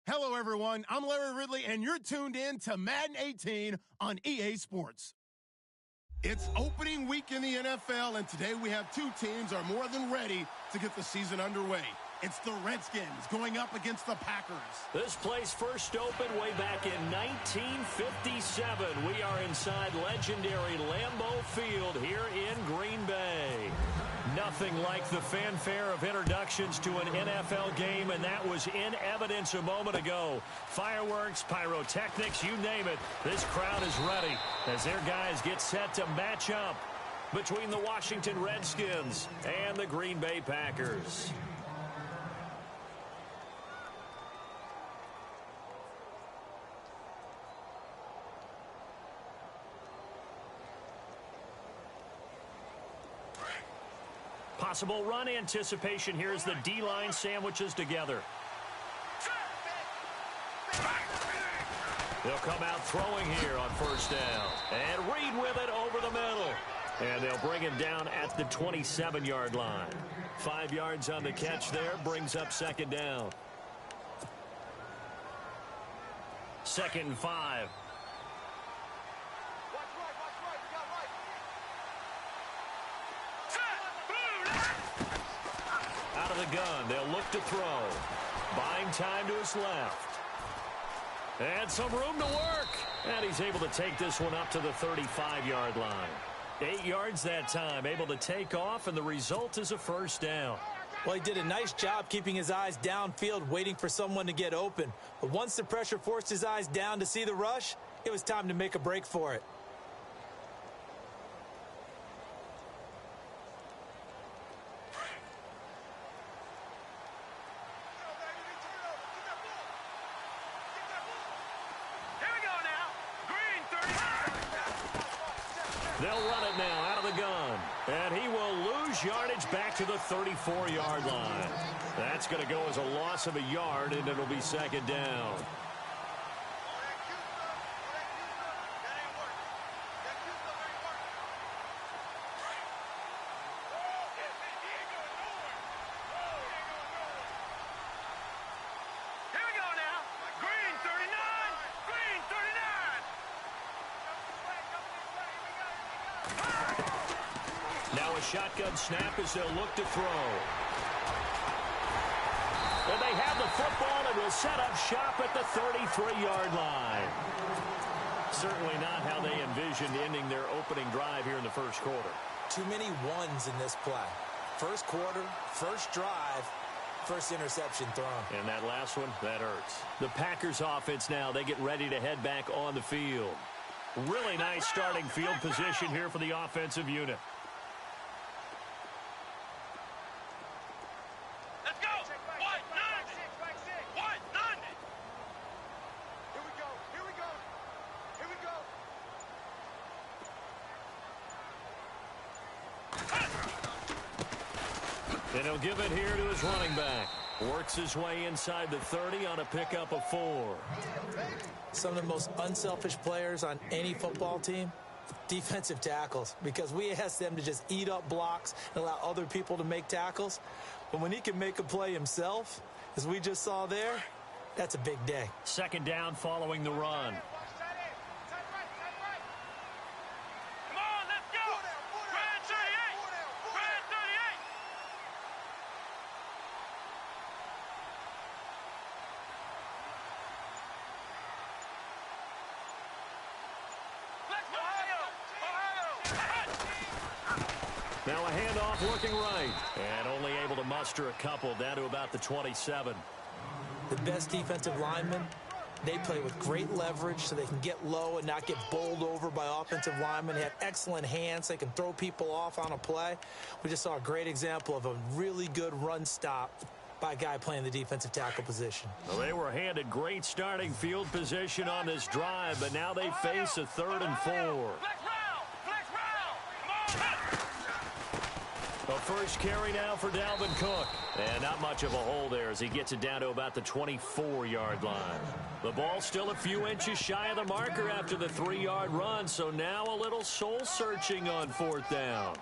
Hello, everyone. I'm Larry Ridley, and you're tuned in to Madden 18 on EA Sports. It's opening week in the NFL, and today we have two teams are more than ready to get the season underway. It's the Redskins going up against the Packers. This place first opened way back in 1957. We are inside legendary Lambeau Field here in Green Bay. Nothing like the fanfare of introductions to an NFL game, and that was in evidence a moment ago. Fireworks, pyrotechnics, you name it. This crowd is ready as their guys get set to match up between the Washington Redskins and the Green Bay Packers. Possible run anticipation here as the D-line sandwiches together. They'll come out throwing here on first down. And Reed with it over the middle. And they'll bring him down at the 27-yard line. 5 yards on the catch there, brings up second down. 2nd and 5. Out of the gun, they'll look to throw. Buying time to his left. And some room to work. And he's able to take this one up to the 35-yard line. 8 yards that time, able to take off, and the result is a first down. Well, he did a nice job keeping his eyes downfield, waiting for someone to get open. But once the pressure forced his eyes down to see the rush, it was time to make a break for it. They'll run it now out of the gun. And he will lose yardage back to the 34-yard line. That's going to go as a loss of a yard, and it'll be second down. Shotgun snap as they'll look to throw. And they have the football and will set up shop at the 33-yard line. Certainly not how they envisioned ending their opening drive here in the first quarter. Too many ones in this play. First quarter, first drive, first interception thrown. And that last one, that hurts. The Packers offense now, they get ready to head back on the field. Really nice starting field position here for the offensive unit. And he'll give it here to his running back. Works his way inside the 30 on a pickup of 4. Some of the most unselfish players on any football team, defensive tackles, because we ask them to just eat up blocks and allow other people to make tackles. But when he can make a play himself, as we just saw there, that's a big day. Second down following the run. Now a handoff looking right. And only able to muster a couple down to about the 27. The best defensive linemen, they play with great leverage so they can get low and not get bowled over by offensive linemen. They have excellent hands. They can throw people off on a play. We just saw a great example of a really good run stop by a guy playing the defensive tackle position. Well, they were handed great starting field position on this drive, but now they face a 3rd and 4. A first carry now for Dalvin Cook. And not much of a hole there as he gets it down to about the 24-yard line. The ball still a few inches shy of the marker after the 3-yard run, so now a little soul-searching on 4th down.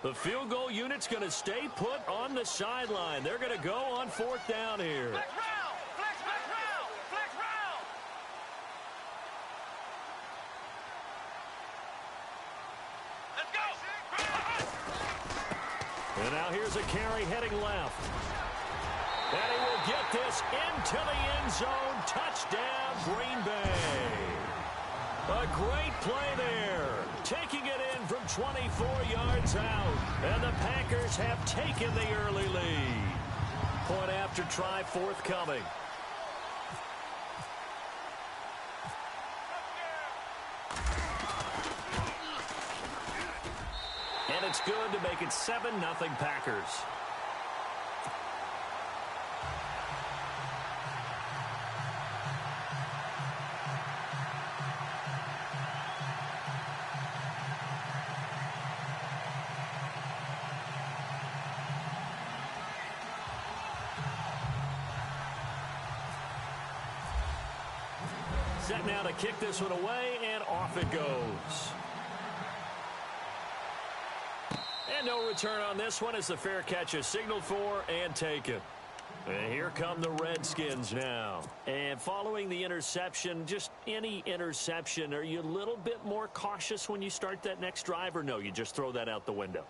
The field goal unit's going to stay put on the sideline. They're going to go on 4th down here. Flex round! Flex round! Flex round! Let's go! And now here's a carry heading left. And he will get this into the end zone. Touchdown, Green Bay. A great play there. Taking it in from 24 yards out. And the Packers have taken the early lead. Point after try forthcoming. And it's good to make it 7-0 Packers. Set now to kick this one away, and off it goes. And no return on this one as the fair catch is signaled for and taken. And here come the Redskins now. And following the interception, just any interception, are you a little bit more cautious when you start that next drive, or no, you just throw that out the window?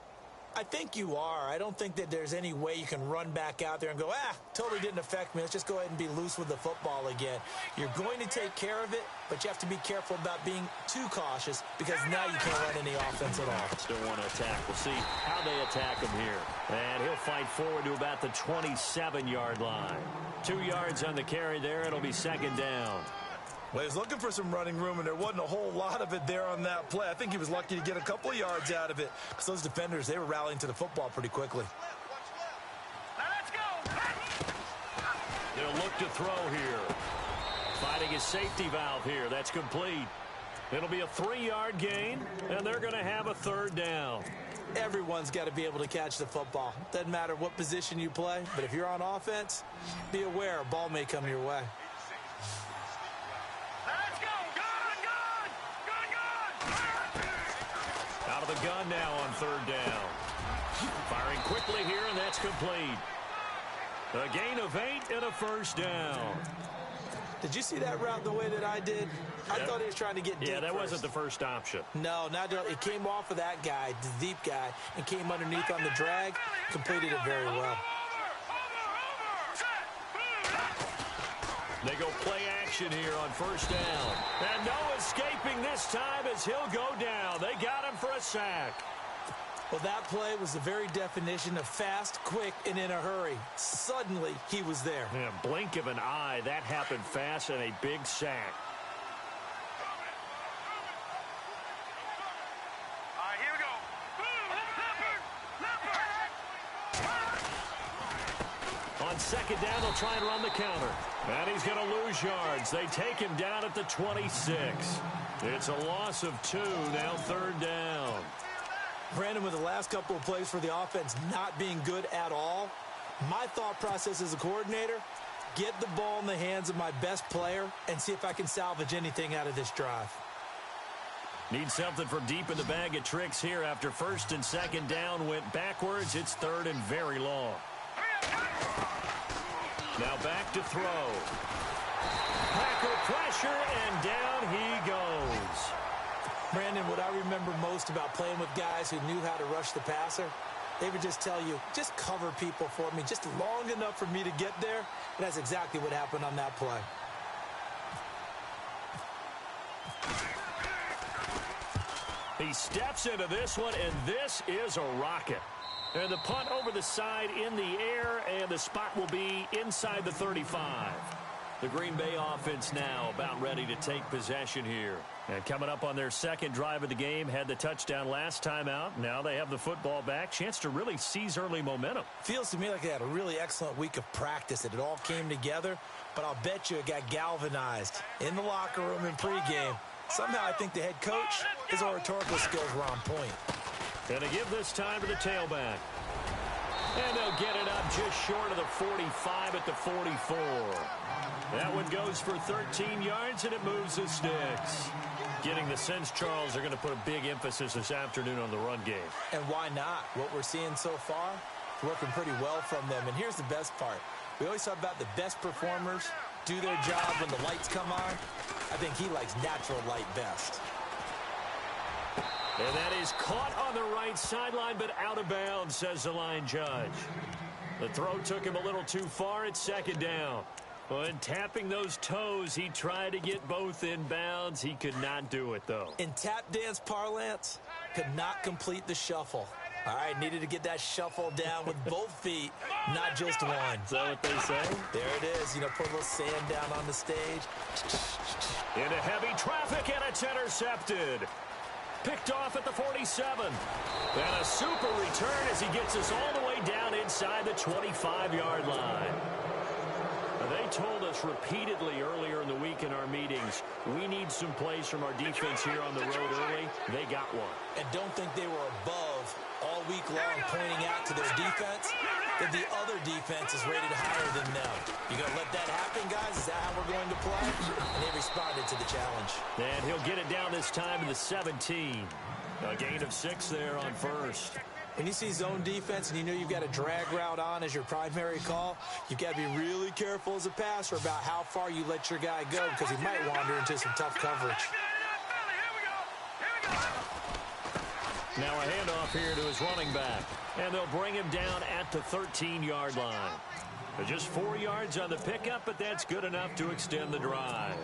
I think you are. I don't think that there's any way you can run back out there and go, totally didn't affect me. Let's just go ahead and be loose with the football again. You're going to take care of it, but you have to be careful about being too cautious because now you can't run any offense at all. Still want to attack. We'll see how they attack him here. And he'll fight forward to about the 27-yard line. 2 yards on the carry there. It'll be 2nd down. Well, he was looking for some running room, and there wasn't a whole lot of it there on that play. I think he was lucky to get a couple of yards out of it because those defenders, they were rallying to the football pretty quickly. Now let's go! They'll look to throw here. Finding his safety valve here. That's complete. It'll be a 3-yard gain, and they're going to have a 3rd down. Everyone's got to be able to catch the football. Doesn't matter what position you play, but if you're on offense, be aware a ball may come your way. Let's go! Good! Out of the gun now on 3rd down. Firing quickly here, and that's complete. A gain of 8 and a 1st down. Did you see that route the way that I did? I thought he was trying to get deep. Yeah, that first. wasn't the first option. No, it came off of that guy, the deep guy, and came underneath on the drag. Completed it very well. They go play action here on 1st down. And no escaping this time as he'll go down. They got him for a sack. Well, that play was the very definition of fast, quick, and in a hurry. Suddenly, he was there. Yeah, blink of an eye. That happened fast and a big sack. All right, here we go. On 2nd down, they'll try and run the counter. And he's going to lose yards. They take him down at the 26. It's a loss of 2, now 3rd down. Brandon, with the last couple of plays for the offense not being good at all, my thought process as a coordinator, get the ball in the hands of my best player and see if I can salvage anything out of this drive. Need something from deep in the bag of tricks here after 1st and 2nd down went backwards. It's 3rd and very long. Now back to throw. Packer pressure, and down he goes. Brandon, what I remember most about playing with guys who knew how to rush the passer, they would just tell you, just cover people for me, just long enough for me to get there. And that's exactly what happened on that play. He steps into this one, and this is a rocket. And the punt over the side in the air, and the spot will be inside the 35. The Green Bay offense now about ready to take possession here. And coming up on their 2nd drive of the game, had the touchdown last time out. Now they have the football back. Chance to really seize early momentum. Feels to me like they had a really excellent week of practice. It all came together, but I'll bet you it got galvanized in the locker room in pregame. Somehow I think the head coach, his oratorical skills were on point. And to give this time to the tailback. And they'll get it up just short of the 45 at the 44. That one goes for 13 yards, and it moves the sticks. Getting the sense, Charles, they're going to put a big emphasis this afternoon on the run game. And why not? What we're seeing so far, it's working pretty well from them. And here's the best part. We always talk about the best performers do their job when the lights come on. I think he likes natural light best. And that is caught on the right sideline, but out of bounds, says the line judge. The throw took him a little too far. It's second down. When tapping those toes, he tried to get both in bounds. He could not do it, though. In tap dance parlance, could not complete the shuffle. All right, needed to get that shuffle down with both feet, not just one. Is that what they say? There it is. You know, put a little sand down on the stage. Into heavy traffic, and it's intercepted. Picked off at the 47. And a super return as he gets us all the way down inside the 25-yard line. They told us repeatedly earlier in the week in our meetings, we need some plays from our defense here on the road early. They got one. And don't think they were above all week long pointing out to their defense that the other defense is rated higher than them. You going to let that happen, guys? Is that how we're going to play? And they responded to the challenge. And he'll get it down this time to the 17. A gain of 6 there on first. When you see zone defense and you know you've got a drag route on as your primary call, you've got to be really careful as a passer about how far you let your guy go because he might wander into some tough coverage. Now a handoff here to his running back. And they'll bring him down at the 13-yard line. Just 4 yards on the pickup, but that's good enough to extend the drive.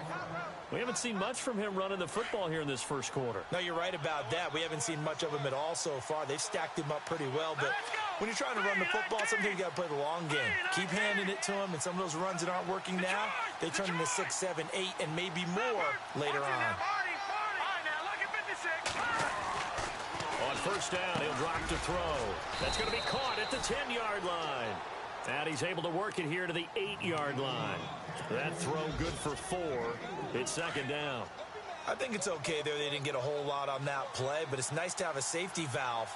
We haven't seen much from him running the football here in this first quarter. No, you're right about that. We haven't seen much of him at all so far. They've stacked him up pretty well, but when you're trying to run the football, sometimes you got to play the long game. Keep handing it to him, and some of those runs that aren't working now, they turn into 6, 7, 8, and maybe more later on. On first down, he'll drop to throw. That's going to be caught at the 10-yard line. And he's able to work it here to the 8-yard line. That throw good for 4. It's second down. I think it's okay there. They didn't get a whole lot on that play, but it's nice to have a safety valve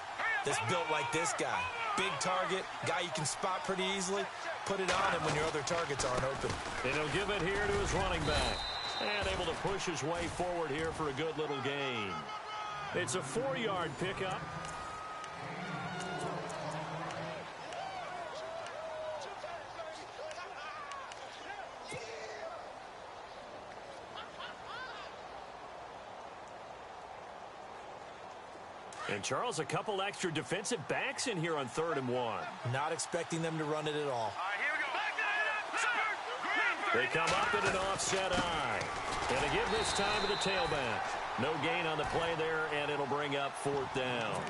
that's built like this guy. Big target, guy you can spot pretty easily. Put it on him when your other targets aren't open. And he'll give it here to his running back. And able to push his way forward here for a good little gain. It's a 4-yard pickup. And, Charles, a couple extra defensive backs in here on 3rd and 1. Not expecting them to run it at all. They come up in an offset eye. And they give this time to the tailback. No gain on the play there, and it'll bring up 4th down.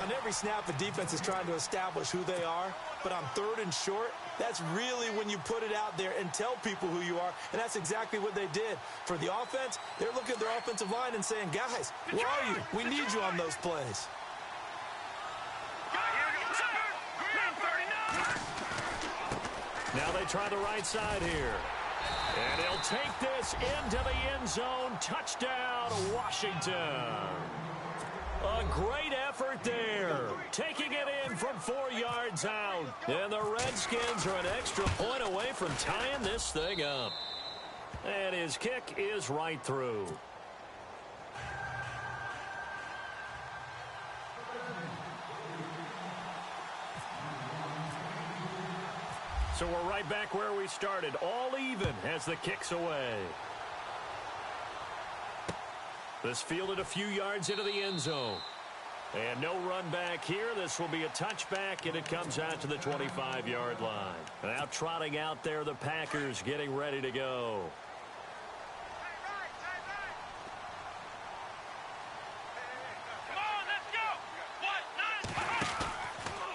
On every snap, the defense is trying to establish who they are. But on 3rd and short, that's really when you put it out there and tell people who you are. And that's exactly what they did. For the offense, they're looking at their offensive line and saying, guys, where are you? We need you on those plays. Now they try the right side here. And he'll take this into the end zone. Touchdown, Washington. A great effort there. Taking it in from 4 yards out. And the Redskins are an extra point away from tying this thing up. And his kick is right through. So we're right back where we started. All even as the kick's away. This fielded a few yards into the end zone. And no run back here. This will be a touchback, and it comes out to the 25-yard line. Now trotting out there, the Packers getting ready to go.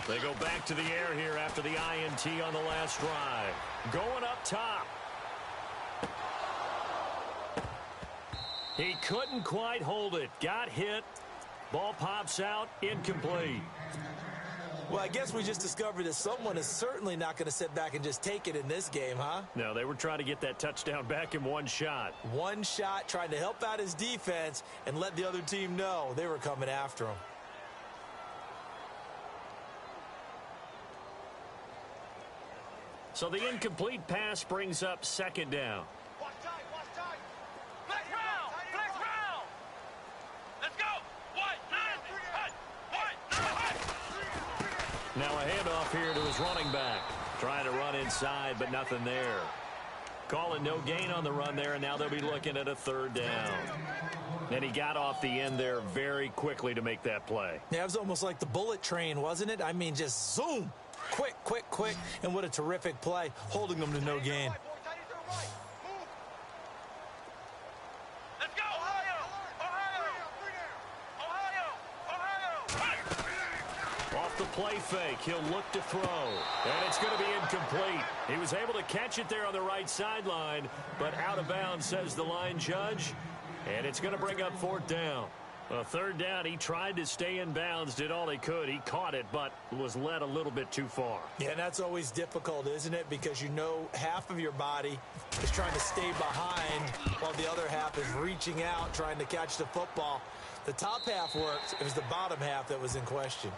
They go back to the air here after the INT on the last drive. Going up top. He couldn't quite hold it. Got hit. Ball pops out. Incomplete. Well, I guess we just discovered that someone is certainly not going to sit back and just take it in this game, huh? No, they were trying to get that touchdown back in one shot. One shot, trying to help out his defense and let the other team know they were coming after him. So the incomplete pass brings up second down. Watch time, watch time. Let's round. Now a handoff here to his running back. Trying to run inside, but nothing there. Calling no gain on the run there, and now they'll be looking at a third down. And he got off the end there very quickly to make that play. Yeah, it was almost like the bullet train, wasn't it? I mean, just zoom. Quick, quick, quick. And what a terrific play, holding them to no gain. Let's go, Ohio! Off the play fake, he'll look to throw. And it's going to be incomplete. He was able to catch it there on the right sideline, but out of bounds, says the line judge. And it's going to bring up fourth down. A third down, he tried to stay in bounds, did all he could. He caught it, but was led a little bit too far. Yeah, and that's always difficult, isn't it? Because you know half of your body is trying to stay behind while the other half is reaching out, trying to catch the football. The top half worked. It was the bottom half that was in question.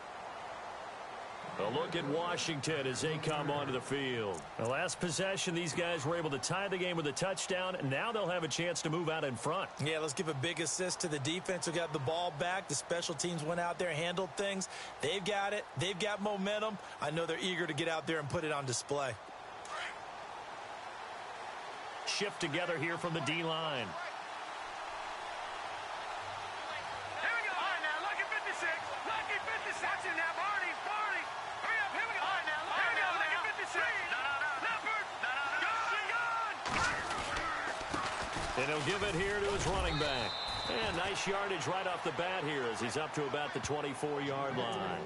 A look at Washington as they come onto the field. The last possession, these guys were able to tie the game with a touchdown, and now they'll have a chance to move out in front. Yeah, let's give a big assist to the defense who got the ball back. The special teams went out there, handled things. They've got it. They've got momentum. I know they're eager to get out there and put it on display. Shift together here from the D-line. Here we go. All right, now, lucky 56. Lucky 56. Watch it now, Barney. Barney. Hurry up. Here we go. All right, now. Here we go. Lucky 56. No. Leopard. No. And he'll give it here to his running back. And nice yardage right off the bat here as he's up to about the 24-yard line.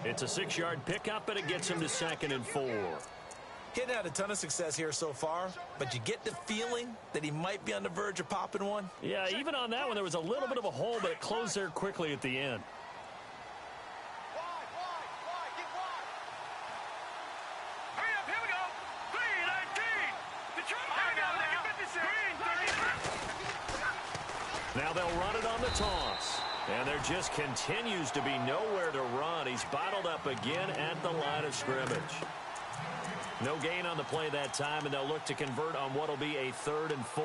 It's a 6-yard pickup, and it gets him to 2nd and 4. He hadn't had a ton of success here so far, but you get the feeling that he might be on the verge of popping one. Yeah, even on that one, there was a little bit of a hole, but it closed there quickly at the end. Hurry up. Here we go. 3-19. Detroit. Here we go. Lucky 56. Now they'll run it on the toss. And there just continues to be nowhere to run. He's bottled up again at the line of scrimmage. No gain on the play that time, and they'll look to convert on what will be a 3rd and 4.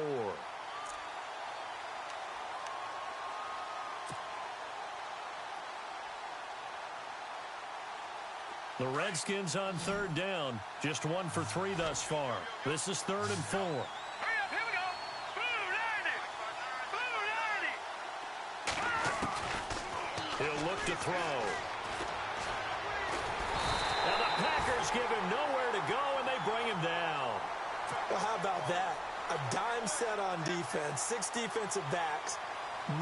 The Redskins on 3rd down. Just 1 for 3 thus far. This is 3rd and 4. Hurry up. Here we go. Blue 90. He'll look to throw. Now the Packers give him nowhere to go, and they bring him down. Well, how about that? A dime set on defense, 6 defensive backs.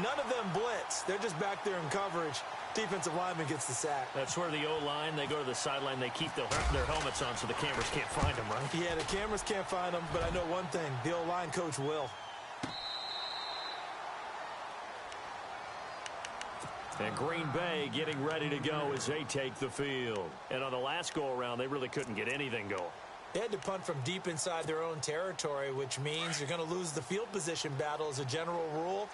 None of them blitz. They're just back there in coverage. Defensive lineman gets the sack. That's where the O-line, they go to the sideline, they keep their helmets on so the cameras can't find them, right? Yeah, the cameras can't find them, but I know one thing. The O-line coach will. And Green Bay getting ready to go as they take the field. And on the last go-around, they really couldn't get anything going. They had to punt from deep inside their own territory, which means you're going to lose the field position battle as a general rule.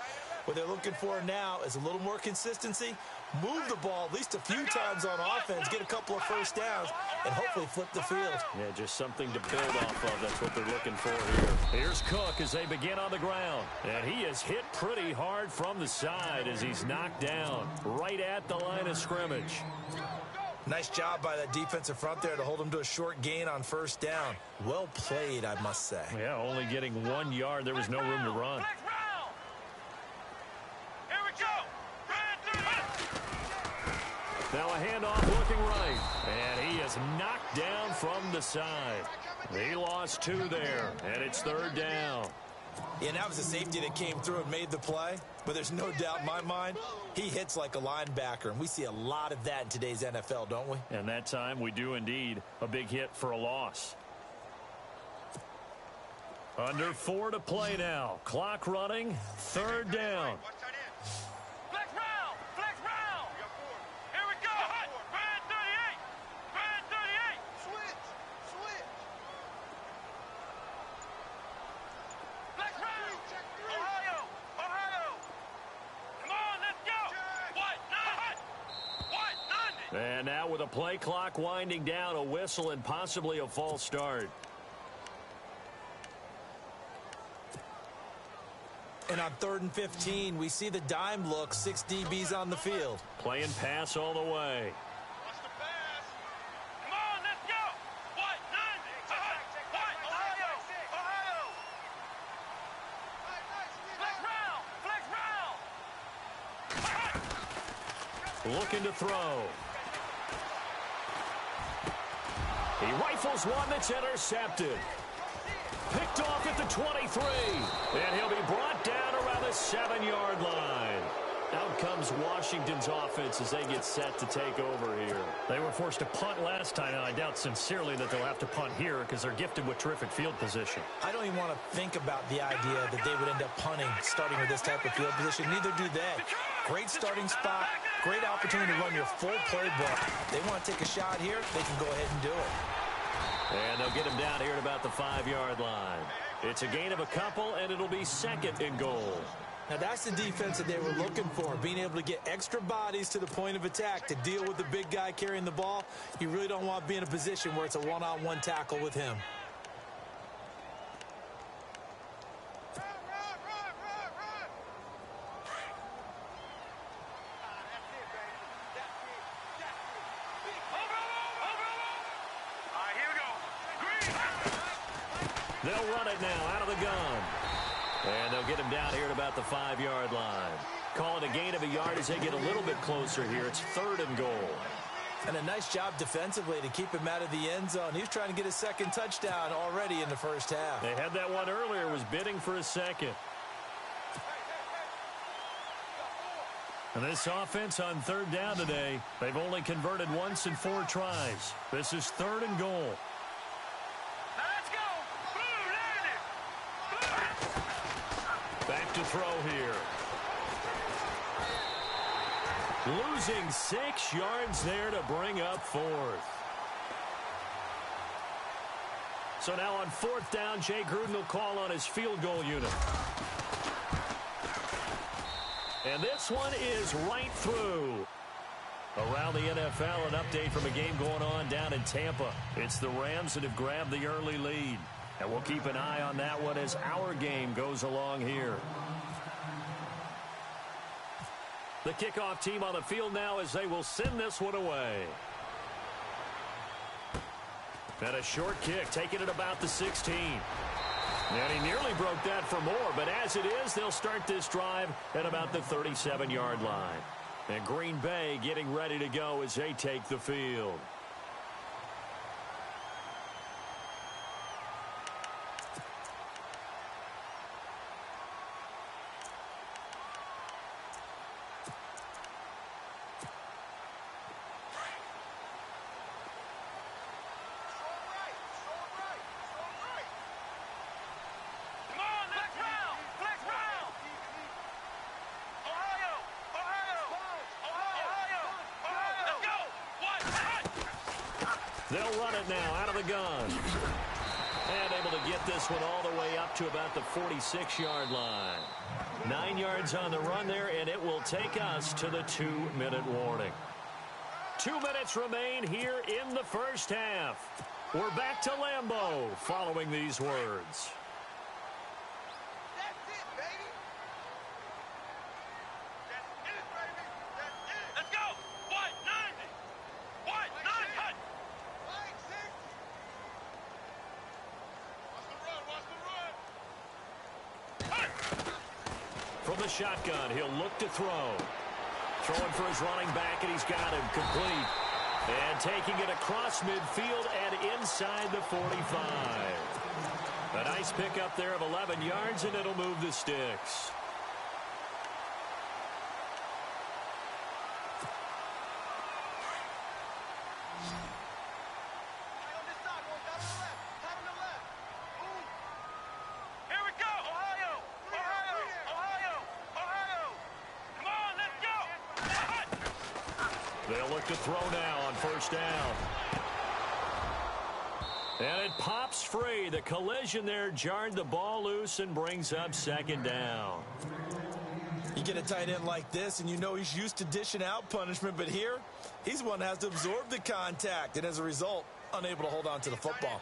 What they're looking for now is a little more consistency, move the ball at least a few times on offense, get a couple of first downs, and hopefully flip the field. Yeah, just something to build off of. That's what they're looking for here. Here's Cook as they begin on the ground. And he is hit pretty hard from the side as he's knocked down right at the line of scrimmage. Nice job by that defensive front there to hold him to a short gain on first down. Well played, I must say. Yeah, only getting 1 yard. There was no room to run. Here we go. Now a handoff looking right. And he is knocked down from the side. He lost 2 there, and it's 3rd down. Yeah, and that was a safety that came through and made the play. But there's no doubt in my mind, he hits like a linebacker. And we see a lot of that in today's NFL, don't we? And that time we do indeed. A big hit for a loss. Under 4 to play now. Clock running. 3rd down. Flex round. Flex round. Here we go. Brand 38. Brand 38. Switch. Flex round. Ohio. Come on, let's go. What? And now with a play clock winding down, a whistle and possibly a false start. And on 3rd and 15, we see the dime look, 6 DBs on the field. Playing pass all the way. Watch the pass. looking to throw. He rifles one that's intercepted. Picked off at the 23. And he'll be brought down around the 7-yard line. Out comes Washington's offense as they get set to take over here. They were forced to punt last time, and I doubt sincerely that they'll have to punt here because they're gifted with terrific field position. I don't even want to think about the idea that they would end up punting starting with this type of field position. Neither do they. Great starting spot, great opportunity to run your full playbook. They want to take a shot here, they can go ahead and do it. And they'll get him down here at about the 5-yard line. It's a gain of a couple, and it'll be 2nd and goal. Now, that's the defense that they were looking for, being able to get extra bodies to the point of attack to deal with the big guy carrying the ball. You really don't want to be in a position where it's a one-on-one tackle with him. They'll run it now out of the gun. And they'll get him down here at about the 5-yard line. Call it a gain of a yard as they get a little bit closer here. It's 3rd and goal. And a nice job defensively to keep him out of the end zone. He's trying to get his 2nd touchdown already in the first half. They had that one earlier, was bidding for a 2nd. And this offense on 3rd down today, they've only converted once in 4 tries. This is 3rd and goal. Back to throw here. Losing 6 yards there to bring up 4th. So now on 4th down, Jay Gruden will call on his field goal unit. And this one is right through. Around the NFL, an update from a game going on down in Tampa. It's the Rams that have grabbed the early lead. And we'll keep an eye on that one as our game goes along here. The kickoff team on the field now as they will send this one away. And a short kick, taking it about the 16. And he nearly broke that for more, but as it is, they'll start this drive at about the 37-yard line. And Green Bay getting ready to go as they take the field. They'll run it now out of the gun. And able to get this one all the way up to about the 46-yard line. 9 yards on the run there, and it will take us to the 2-minute warning. 2 minutes remain here in the first half. We're back to Lambeau following these words. From the shotgun, he'll look to throw. Throwing for his running back, and he's got him complete. And taking it across midfield and inside the 45. A nice pickup there of 11 yards, and it'll move the sticks. They'll look to throw now on first down. And it pops free. The collision there jarred the ball loose and brings up second down. You get a tight end like this, and you know he's used to dishing out punishment, but here, he's one that has to absorb the contact, and as a result, unable to hold on to the football.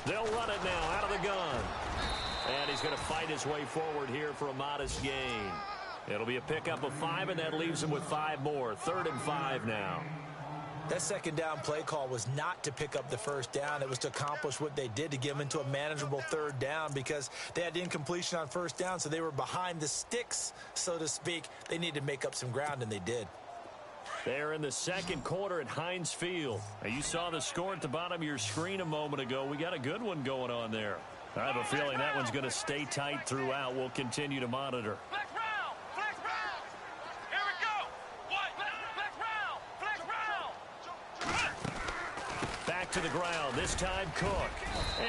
They'll run it now out of the gun. And he's going to fight his way forward here for a modest gain. It'll be a pickup of 5, and that leaves him with 5 more. 3rd and 5 now. That second down play call was not to pick up the first down. It was to accomplish what they did, to get them into a manageable third down, because they had incompletion on first down, so they were behind the sticks, so to speak. They needed to make up some ground, and they did. They're in the second quarter at Heinz Field. Now, you saw the score at the bottom of your screen a moment ago. We got a good one going on there. I have a feeling that one's going to stay tight throughout. We'll continue to monitor. Flex round! Flex round! Here we go! What? Flex round! Flex round! Back to the ground, this time Cook.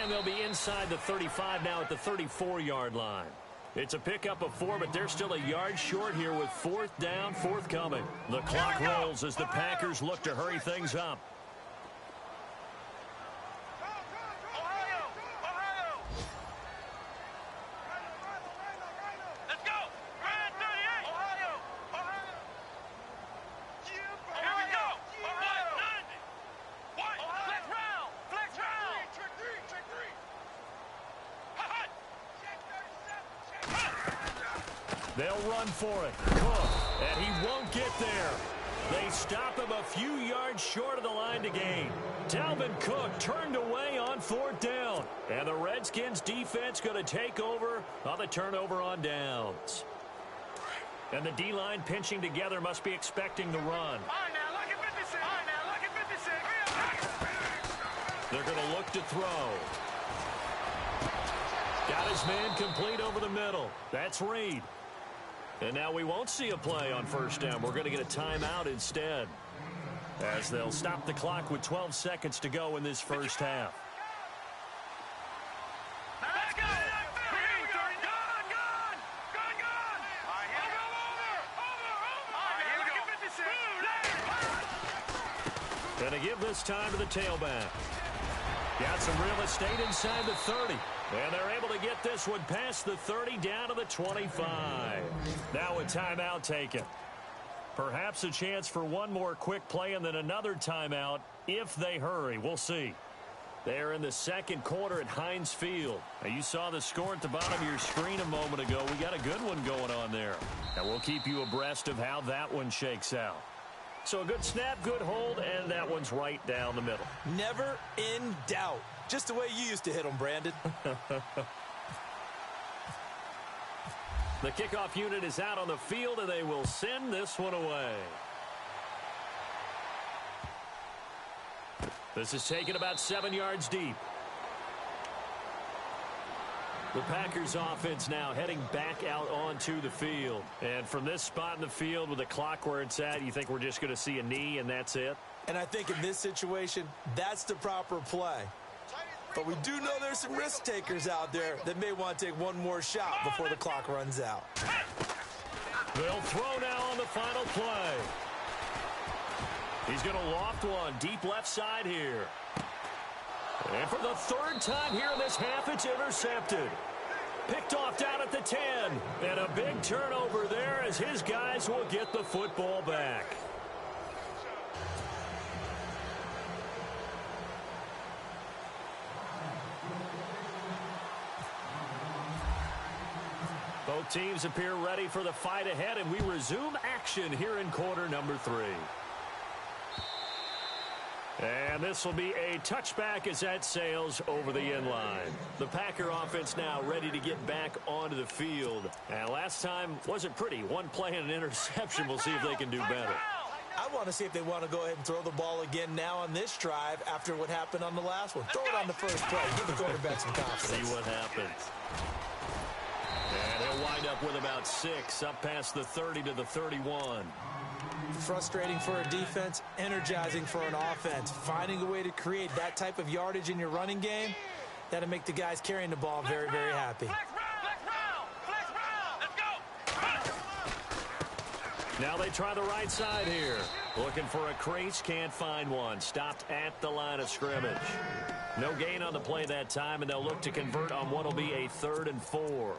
And they'll be inside the 35 now at the 34-yard line. It's a pickup of 4, but they're still a yard short here with fourth down forthcoming. The clock rolls as the Packers look to hurry things up. Ohio! Ohio! Let's go! Grand 38! Ohio! Ohio! Here we go! Ohio! 90! What? Flex round! Flex round! Check three! Hot! Check 37! They'll run for it. Cook, and he won't get there. They stop him a few yards short of the line to gain. Dalvin Cook turned away on fourth down. And the Redskins defense going to take over on the turnover on downs. And the D-line pinching together must be expecting the run. All right, now, look at 56. All right, now, look at 56. They're going to look to throw. Got his man complete over the middle. That's Reed. And now we won't see a play on first down. We're going to get a timeout instead, as they'll stop the clock with 12 seconds to go in this first half. Let's go! Gone! All right, here we go. Over! All right, here we go. 56. Going to give this time to the tailback. Got some real estate inside the 30. And they're able to get this one past the 30 down to the 25. Now a timeout taken. Perhaps a chance for one more quick play and then another timeout if they hurry. We'll see. They're in the second quarter at Heinz Field. Now, you saw the score at the bottom of your screen a moment ago. We got a good one going on there. And we'll keep you abreast of how that one shakes out. So a good snap, good hold, and that one's right down the middle. Never in doubt. Just the way you used to hit them, Brandon. The kickoff unit is out on the field, and they will send this one away. This is taken about 7 yards deep. The Packers offense now heading back out onto the field. And from this spot in the field with the clock where it's at, you think we're just going to see a knee and that's it? And I think in this situation, that's the proper play. But we do know there's some risk takers out there that may want to take one more shot before the clock runs out. They'll throw now on the final play. He's going to loft one deep left side here. And for the third time here in this half, it's intercepted. Picked off down at the 10. And a big turnover there as his guys will get the football back. Both teams appear ready for the fight ahead, and we resume action here in quarter number 3. And this will be a touchback as that sails over the end line. The Packer offense now ready to get back onto the field. And last time wasn't pretty. One play and an interception. We'll see if they can do better. I want to see if they want to go ahead and throw the ball again now on this drive after what happened on the last one. Throw it on the first play. Give the quarterback some confidence. See what happens. And he'll wind up with about 6 up past the 30 to the 31. Frustrating for a defense, energizing for an offense. Finding a way to create that type of yardage in your running game, that'll make the guys carrying the ball very, very happy. Now they try the right side here. Looking for a crease, can't find one. Stopped at the line of scrimmage. No gain on the play that time, and they'll look to convert on what will be a 3rd and 4.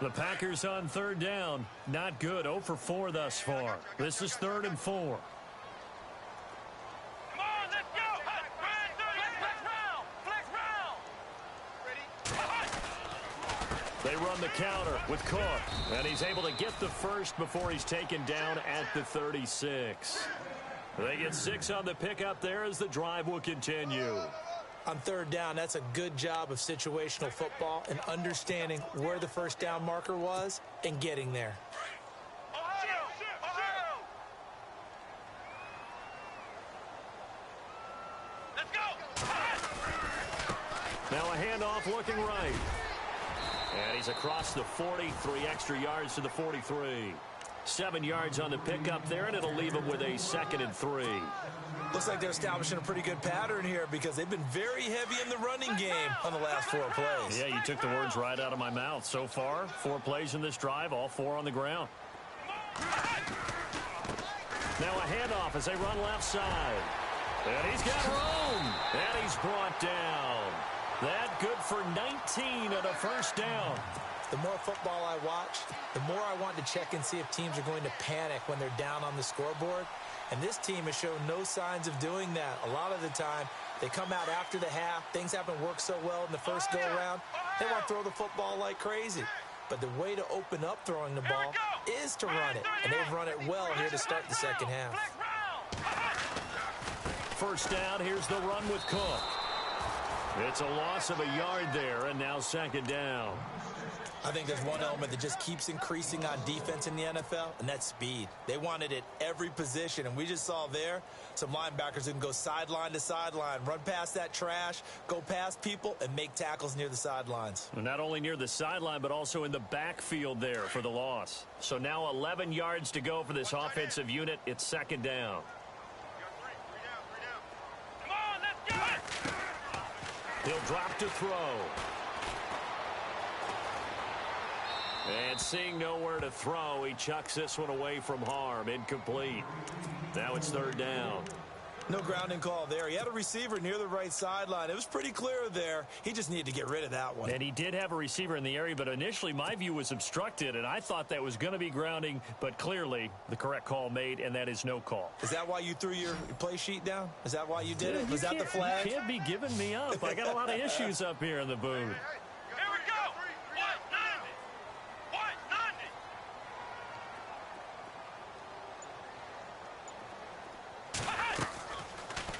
The Packers on 3rd down. Not good. 0 for 4 thus far. This is 3rd and 4. Come on, let's go. Flex round. Flex round. Ready? They run the counter with Cook, and he's able to get the first before he's taken down at the 36. They get 6 on the pickup there as the drive will continue. On third down, that's a good job of situational football and understanding where the first down marker was and getting there. Let's go. Now a handoff looking right. And he's across the 40, 3 extra yards to the 43. 7 yards on the pickup there, and it'll leave him with a 2nd and 3. Looks like they're establishing a pretty good pattern here because they've been very heavy in the running game on the last 4 plays. Yeah, you took the words right out of my mouth. So far, 4 plays in this drive, all 4 on the ground. Now a handoff as they run left side. And he's got room. And he's brought down. That good for 19 and a first down. The more football I watch, the more I want to check and see if teams are going to panic when they're down on the scoreboard. And this team has shown no signs of doing that. A lot of the time, they come out after the half. Things haven't worked so well in the first go-around. They want to throw the football like crazy. But the way to open up throwing the ball is to run it. And they've run it well here to start the second half. First down, here's the run with Cook. It's a loss of a yard there, and now 2nd down. I think there's one element that just keeps increasing on defense in the NFL, and that's speed. They want it at every position, and we just saw there some linebackers who can go sideline to sideline, run past that trash, go past people, and make tackles near the sidelines. Not only near the sideline, but also in the backfield there for the loss. So now 11 yards to go for this offensive unit. It's 2nd down. Come on, let's go. He'll drop to throw. And seeing nowhere to throw, he chucks this one away from harm. Incomplete. Now it's 3rd down. No grounding call there. He had a receiver near the right sideline. It was pretty clear there. He just needed to get rid of that one. And he did have a receiver in the area, but initially my view was obstructed, and I thought that was going to be grounding, but clearly the correct call made, and that is no call. Is that why you threw your play sheet down? Is that why you did it? Was that the flag? You can't be giving me up. I got a lot of issues up here in the booth. Here we go. 190. 190.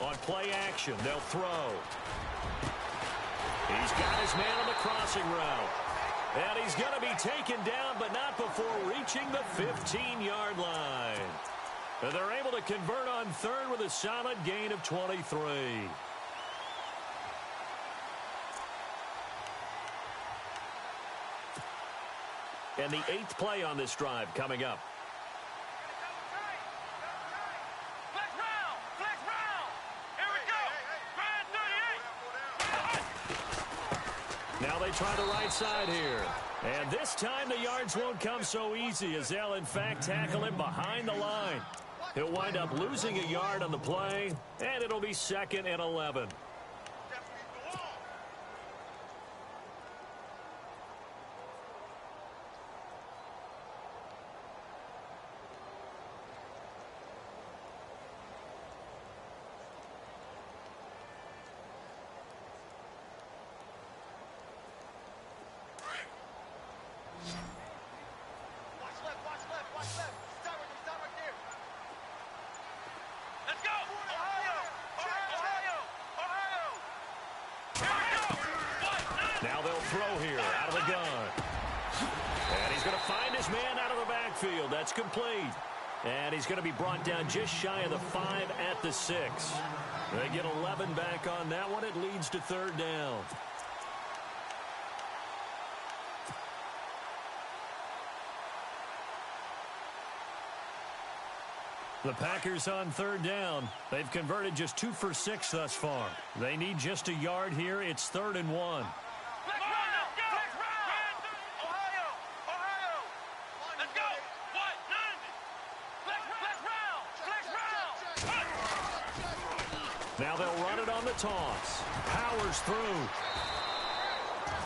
On play action, they'll throw. He's got his man on the crossing route. And he's going to be taken down, but not before reaching the 15-yard line. And they're able to convert on 3rd with a solid gain of 23. And the 8th play on this drive coming up. Flex round. Here we go. Grind 38. Now they try the right side here. And this time the yards won't come so easy as they'll, in fact, tackle him behind the line. He'll wind up losing a yard on the play, and it'll be 2nd and 11. Now they'll throw here out of the gun. And he's going to find his man out of the backfield. That's complete. And he's going to be brought down just shy of the 5 at the 6. They get 11 back on that one. It leads to 3rd down. The Packers on 3rd down. They've converted just 2 for 6 thus far. They need just a yard here. It's 3rd and 1. Now they'll run it on the toss. Powers through.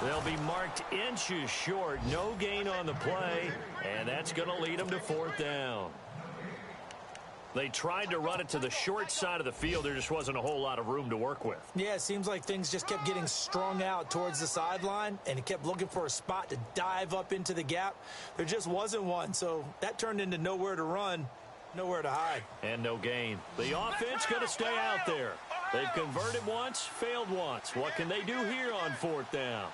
They'll be marked inches short. No gain on the play, and that's going to lead them to 4th down. They tried to run it to the short side of the field. There just wasn't a whole lot of room to work with. Yeah, it seems like things just kept getting strung out towards the sideline, and he kept looking for a spot to dive up into the gap. There just wasn't one, so that turned into nowhere to run, nowhere to hide. And no gain. The offense going to stay out there. They've converted once, failed once. What can they do here on 4th down?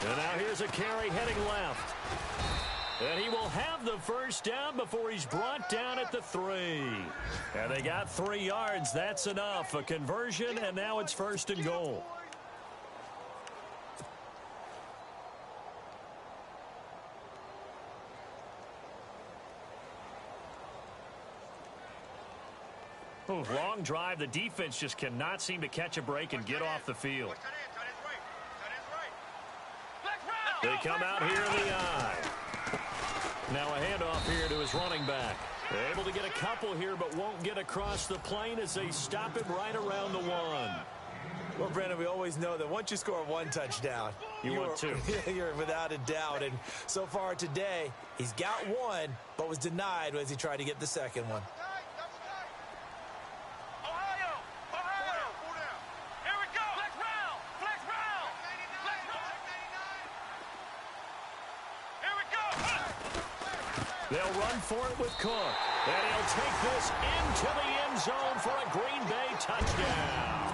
And now here's a carry heading left. And he will have the first down before he's brought down at the 3. And they got 3 yards. That's enough. A conversion, and now it's 1st and goal. Ooh, long drive. The defense just cannot seem to catch a break and get off the field. They come out here in the eye. Now a handoff here to his running back. They're able to get a couple here, but won't get across the plane as they stop him right around the 1. Well, Brandon, we always know that once you score 1 touchdown, you want 2. You're without a doubt. And so far today, he's got 1, but was denied as he tried to get the second one. They'll run for it with Cook. And he'll take this into the end zone for a Green Bay touchdown.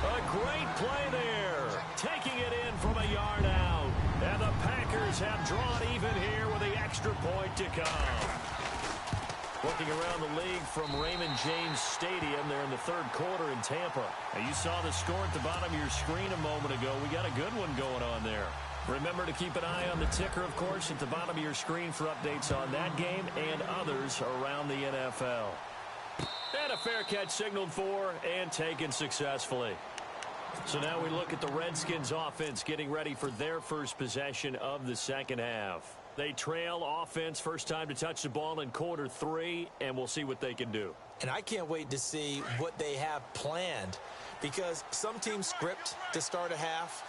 A great play there. Taking it in from a yard out. And the Packers have drawn even here with the extra point to come. Looking around the league from Raymond James Stadium there in the 3rd quarter in Tampa. Now you saw the score at the bottom of your screen a moment ago. We got a good one going on there. Remember to keep an eye on the ticker, of course, at the bottom of your screen for updates on that game and others around the NFL. And a fair catch signaled for and taken successfully. So now we look at the Redskins offense getting ready for their first possession of the second half. They trail offense first time to touch the ball in quarter 3, and we'll see what they can do. And I can't wait to see what they have planned, because some teams script to start a half.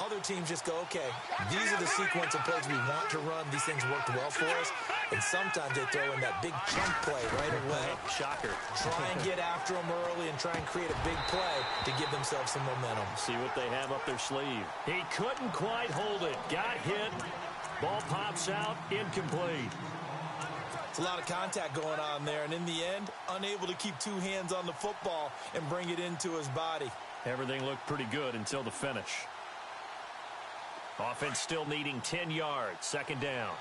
Other teams just go, okay, these are the sequence of plays we want to run. These things worked well for us. And sometimes they throw in that big chunk play right away. Shocker. Try and get after them early and try and create a big play to give themselves some momentum. See what they have up their sleeve. He couldn't quite hold it. Got hit. Ball pops out. Incomplete. It's a lot of contact going on there. And in the end, unable to keep 2 hands on the football and bring it into his body. Everything looked pretty good until the finish. Offense still needing 10 yards. 2nd down.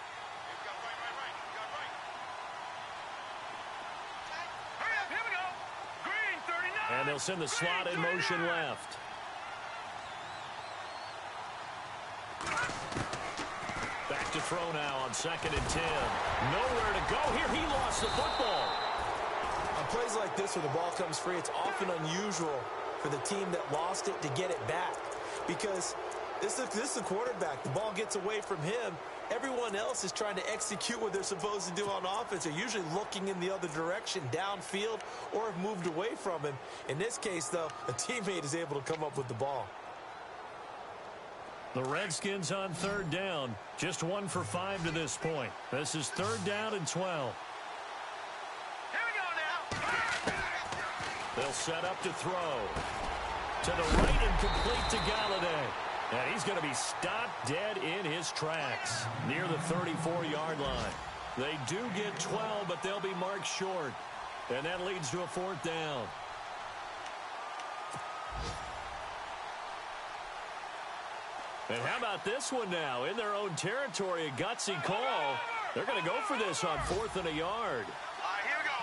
And they'll send the slot in motion left. Back to throw now on 2nd and 10. Nowhere to go here. He lost the football. On plays like this where the ball comes free, it's often unusual for the team that lost it to get it back, because this is the quarterback. The ball gets away from him. Everyone else is trying to execute what they're supposed to do on offense. They're usually looking in the other direction, downfield, or have moved away from him. In this case, though, a teammate is able to come up with the ball. The Redskins on 3rd down. Just 1 for 5 to this point. This is 3rd down and 12. Here we go now. They'll set up to throw. To the right and complete to Galladay. And he's going to be stopped dead in his tracks near the 34-yard line. They do get 12, but they'll be marked short. And that leads to a 4th down. And how about this one now? In their own territory, a gutsy call. They're going to go for this on 4th and a yard. Here we go.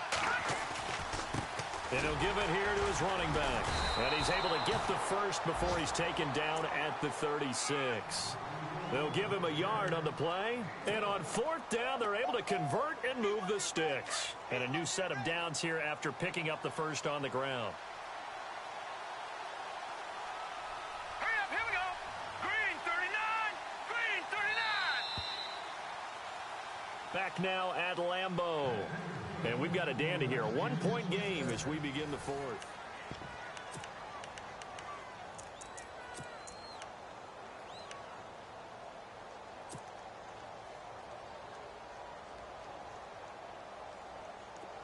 And he'll give it here to his running back. And he's able to get the first before he's taken down at the 36. They'll give him a yard on the play. And on 4th down, they're able to convert and move the sticks. And a new set of downs here after picking up the first on the ground. Hurry up, here we go. Green 39. Green 39. Back now at Lambeau. And we've got a dandy here. A 1-point game as we begin the 4th.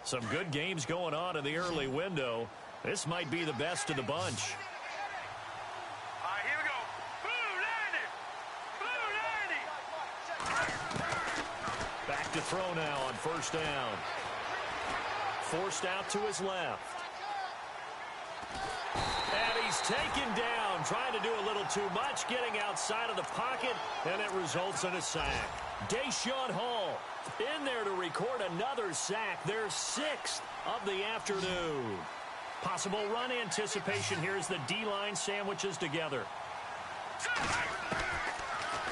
Some good games going on in the early window. This might be the best of the bunch. All right, here we go. Blue 90. Blue 90. Back to throw now on first down. Forced out to his left. And he's taken down, trying to do a little too much, getting outside of the pocket, and it results in a sack. Deshaun Hall in there to record another sack, their 6th of the afternoon. Possible run anticipation here as the D-line sandwiches together.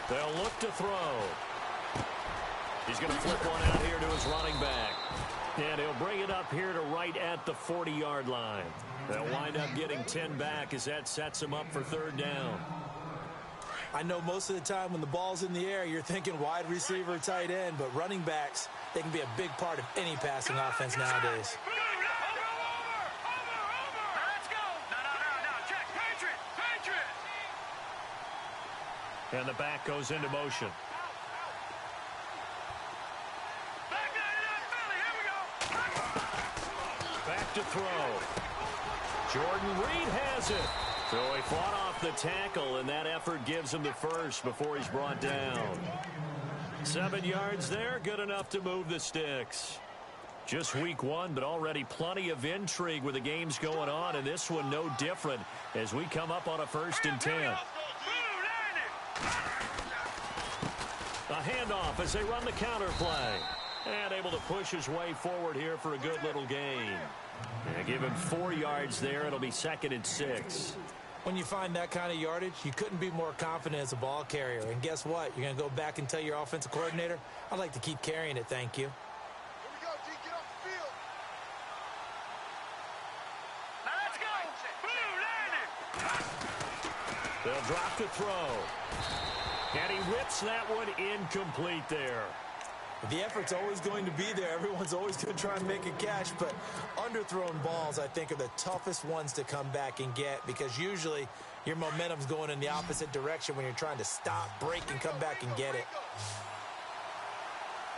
They'll look to throw. He's going to flip one out here to his running back. And he'll bring it up here to right at the 40-yard line. They'll wind up getting 10 back as that sets him up for third down. I know most of the time when the ball's in the air, you're thinking wide receiver, tight end, but running backs, they can be a big part of any passing offense nowadays. And the back goes into motion. Back to throw. Jordan Reed has it. So he fought off the tackle, and that effort gives him the first before he's brought down. 7 yards there, good enough to move the sticks. Just week 1, but already plenty of intrigue with the games going on, and this one no different as we come up on a 1st and 10. A handoff as they run the counter play. And able to push his way forward here for a good little gain. And give him 4 yards there. It'll be 2nd and 6. When you find that kind of yardage, you couldn't be more confident as a ball carrier. And guess what? You're going to go back and tell your offensive coordinator, I'd like to keep carrying it, thank you. Here we go, D. Get off the field. Now let's go. Blue 90. They'll drop to throw. And he whips that one incomplete there. The effort's always going to be there. Everyone's always going to try and make a catch, but underthrown balls, I think, are the toughest ones to come back and get because usually your momentum's going in the opposite direction when you're trying to stop, break, and come back and get it.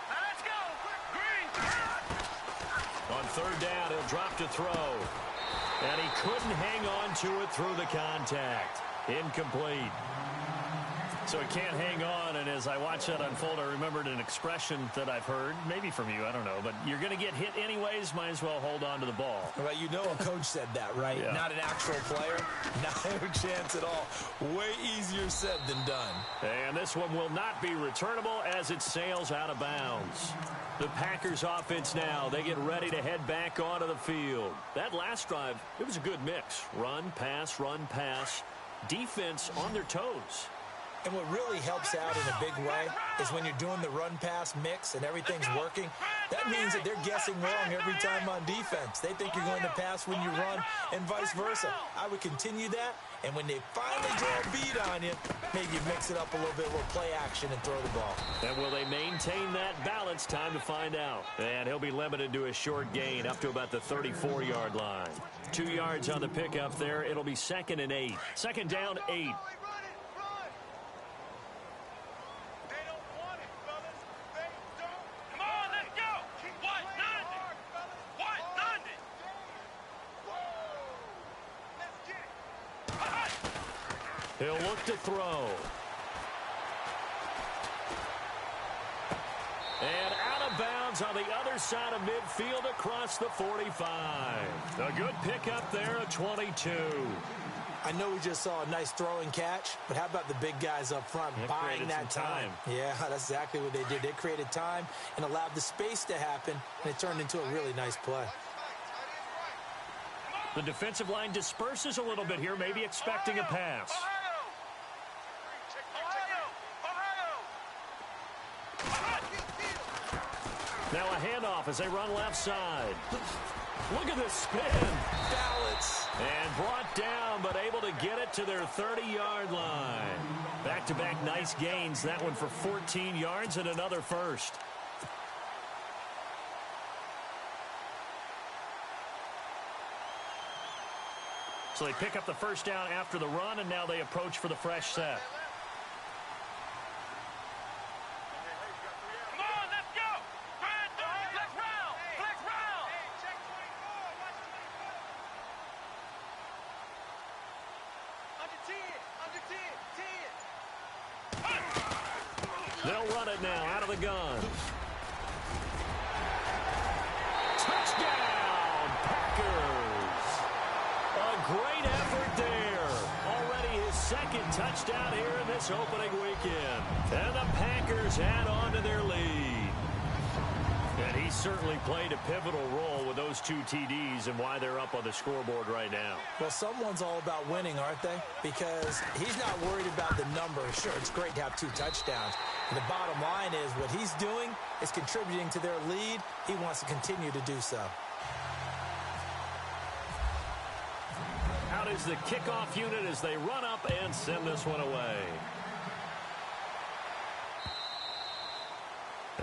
Now let's go. Green. On third down, he'll drop to throw. And he couldn't hang on to it through the contact. Incomplete. So he can't hang on, and as I watch that unfold, I remembered an expression that I've heard, maybe from you, I don't know, but you're going to get hit anyways, might as well hold on to the ball. Well, you know a coach said that, right? Yeah. Not an actual player. No chance at all. Way easier said than done. And this one will not be returnable as it sails out of bounds. The Packers offense now, they get ready to head back onto the field. That last drive, it was a good mix. Run, pass, defense on their toes. And what really helps out in a big way is when you're doing the run-pass mix and everything's working, that means that they're guessing wrong every time on defense. They think you're going to pass when you run and vice versa. I would continue that, and when they finally draw a beat on you, maybe mix it up a little bit with play action and throw the ball. And will they maintain that balance? Time to find out. And he'll be limited to a short gain up to about the 34-yard line. 2 yards on the pickup there. It'll be 2nd and 8. Second down, 8. He'll look to throw. And out of bounds on the other side of midfield across the 45. A good pickup there at 22. I know we just saw a nice throw and catch, but how about the big guys up front buying that time? Yeah, that's exactly what they did. They created time and allowed the space to happen, and it turned into a really nice play. The defensive line disperses a little bit here, maybe expecting a pass. Now a handoff as they run left side. Look at the spin. Balance. And brought down, but able to get it to their 30-yard line. Back-to-back nice gains. That one for 14 yards and another first. So they pick up the first down after the run, and now they approach for the fresh set. Come on, let's go. Flex round. They'll run it now out of the gun. Touchdown, Packers. A great effort there. Already his second touchdown here in this opening weekend. And the Packers add on to their lead. And he certainly played a pivotal role with those 2 TDs and why they're up on the scoreboard right now. Well, someone's all about winning, aren't they? Because he's not worried about the numbers. Sure, it's great to have 2 touchdowns. And the bottom line is what he's doing is contributing to their lead. He wants to continue to do so. Out is the kickoff unit as they run up and send this one away.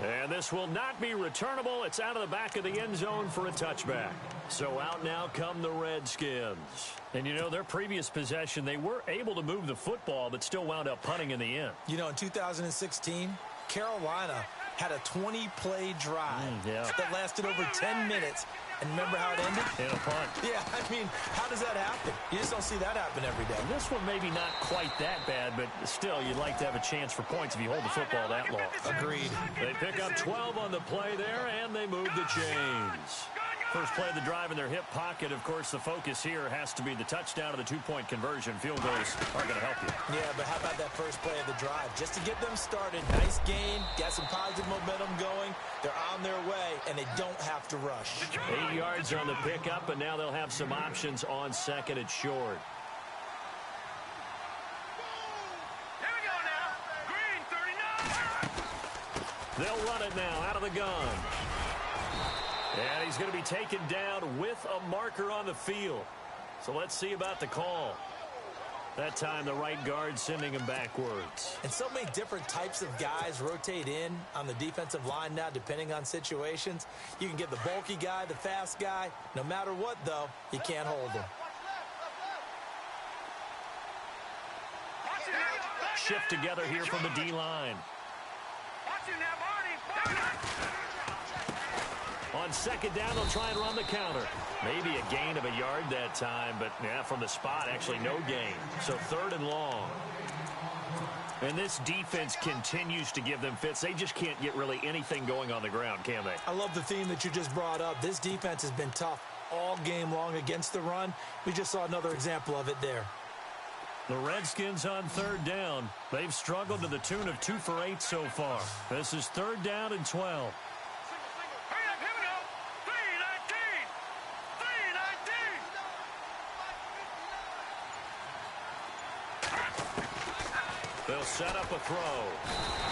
And this will not be returnable. It's out of the back of the end zone for a touchback. So out now come the Redskins. And, you know, their previous possession, they were able to move the football, but still wound up punting in the end. You know, in 2016, Carolina had a 20-play drive that lasted over 10 minutes. And remember how it ended? In a punt. Yeah, I mean, how does that happen? You just don't see that happen every day. This one maybe not quite that bad, but still, you'd like to have a chance for points if you hold the football that long. Agreed. They pick up 12 on the play there, and they move the chains. First play of the drive in their hip pocket. Of course, the focus here has to be the touchdown of the 2-point conversion. Field goals are going to help you. Yeah, but how about that first play of the drive? Just to get them started. Nice gain, got some positive momentum going. They're on their way, and they don't have to rush. 8 yards on the pickup, and now they'll have some options on second and short. Here we go now. Green, 39. They'll run it now out of the gun. And he's going to be taken down with a marker on the field. So let's see about the call. That time the right guard sending him backwards. And so many different types of guys rotate in on the defensive line now depending on situations. You can get the bulky guy, the fast guy. No matter what, though, you can't hold him. Shift together here from the D-line. Watch it now, Barney. On second down, they'll try and run the counter. Maybe a gain of a yard that time, but yeah, from the spot, actually no gain. So 3rd and long. And this defense continues to give them fits. They just can't get really anything going on the ground, can they? I love the theme that you just brought up. This defense has been tough all game long against the run. We just saw another example of it there. The Redskins on 3rd down. They've struggled to the tune of 2 for 8 so far. This is 3rd down and 12. They'll set up a throw.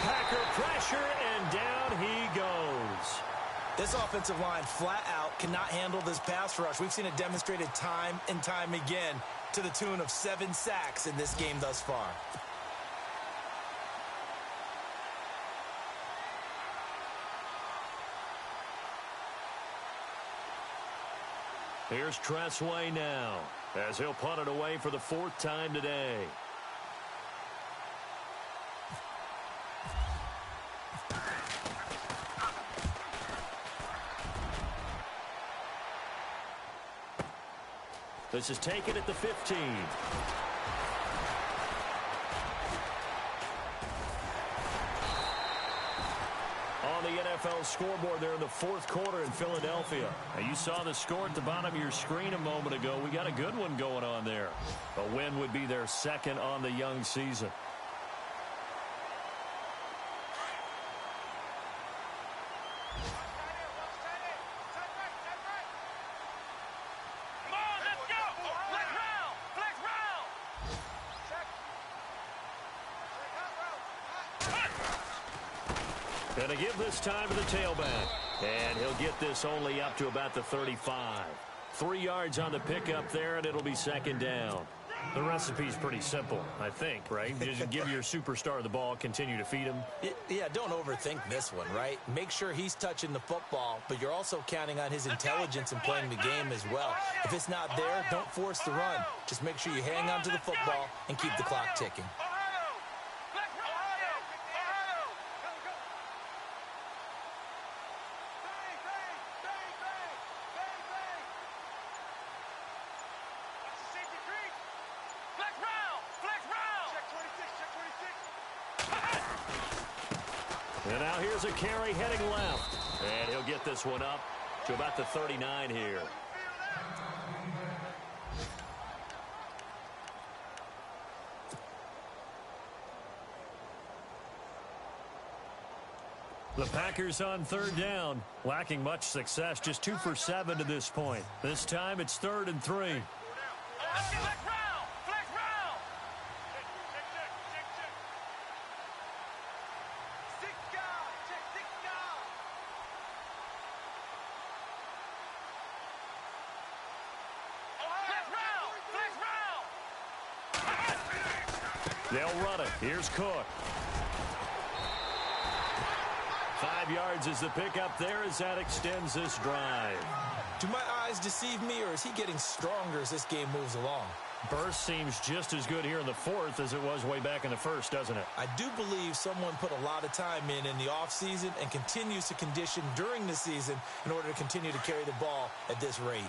Packer pressure, and down he goes. This offensive line flat out cannot handle this pass rush. We've seen it demonstrated time and time again to the tune of 7 sacks in this game thus far. Here's Tressway now as he'll punt it away for the 4th time today. This is taken at the 15. On the NFL scoreboard there in the 4th quarter in Philadelphia. Now, you saw the score at the bottom of your screen a moment ago. We got a good one going on there. A win would be their 2nd on the young season. Gonna give this time to the tailback. And he'll get this only up to about the 35. 3 yards on the pickup there, and it'll be 2nd down. The recipe's pretty simple, I think, right? Just give your superstar the ball, continue to feed him. Yeah, don't overthink this one, right? Make sure he's touching the football, but you're also counting on his intelligence in playing the game as well. If it's not there, don't force the run. Just make sure you hang on to the football and keep the clock ticking. And now here's a carry heading left. And he'll get this one up to about the 39 here. The Packers on third down, lacking much success, just 2 for 7 to this point. This time it's 3rd and 3. Flex round! Flex round! Six guard! Check six guard! Flex round! Flex round! They'll run it. Here's Cook. 5 yards is the pickup there as that extends this drive. Do my eyes deceive me, or is he getting stronger as this game moves along? Burst seems just as good here in the 4th as it was way back in the 1st, doesn't it? I do believe someone put a lot of time in the offseason and continues to condition during the season in order to continue to carry the ball at this rate.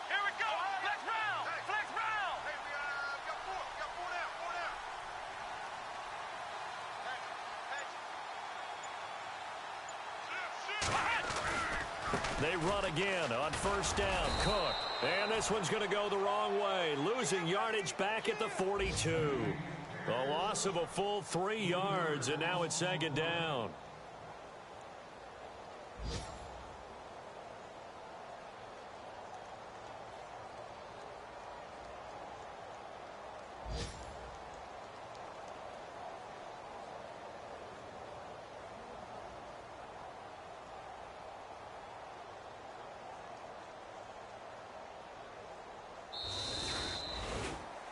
Here we go! Flex round! Flex round! Hey, we got four down, four down. They run again on first down. Cook. And this one's going to go the wrong way. Losing yardage back at the 42. A loss of a full 3 yards, and now it's 2nd down.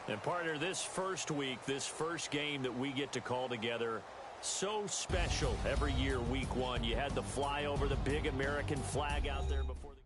And partner, this first week, this first game that we get to call together, so special every year, week 1. You had the flyover, the big American flag out there before the